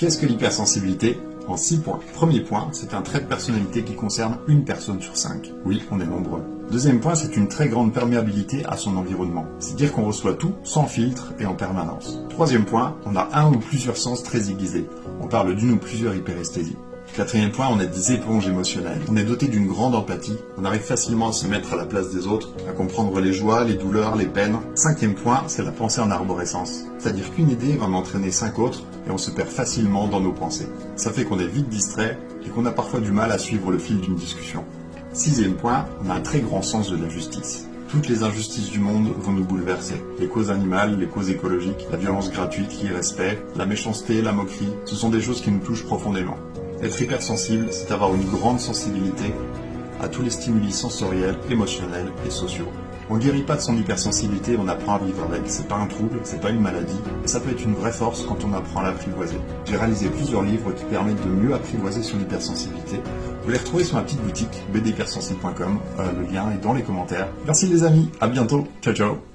Qu'est-ce que l'hypersensibilité? En 6 points. Premier point, c'est un trait de personnalité qui concerne une personne sur 5. Oui, on est nombreux. Deuxième point, c'est une très grande perméabilité à son environnement. C'est-à-dire qu'on reçoit tout sans filtre et en permanence. Troisième point, on a un ou plusieurs sens très aiguisés. On parle d'une ou plusieurs hyperesthésies. Quatrième point, on est des éponges émotionnelles. On est doté d'une grande empathie. On arrive facilement à se mettre à la place des autres, à comprendre les joies, les douleurs, les peines. Cinquième point, c'est la pensée en arborescence. C'est-à-dire qu'une idée va en entraîner 5 autres et on se perd facilement dans nos pensées. Ça fait qu'on est vite distrait et qu'on a parfois du mal à suivre le fil d'une discussion. Sixième point, on a un très grand sens de la justice. Toutes les injustices du monde vont nous bouleverser. Les causes animales, les causes écologiques, la violence gratuite, l'irrespect, la méchanceté, la moquerie, ce sont des choses qui nous touchent profondément. Être hypersensible, c'est avoir une grande sensibilité à tous les stimuli sensoriels, émotionnels et sociaux. On ne guérit pas de son hypersensibilité, on apprend à vivre avec. C'est pas un trouble, c'est pas une maladie, et ça peut être une vraie force quand on apprend à l'apprivoiser. J'ai réalisé plusieurs livres qui permettent de mieux apprivoiser son hypersensibilité. Vous les retrouvez sur ma petite boutique bdhypersensible.com, le lien est dans les commentaires. Merci les amis, à bientôt, ciao ciao.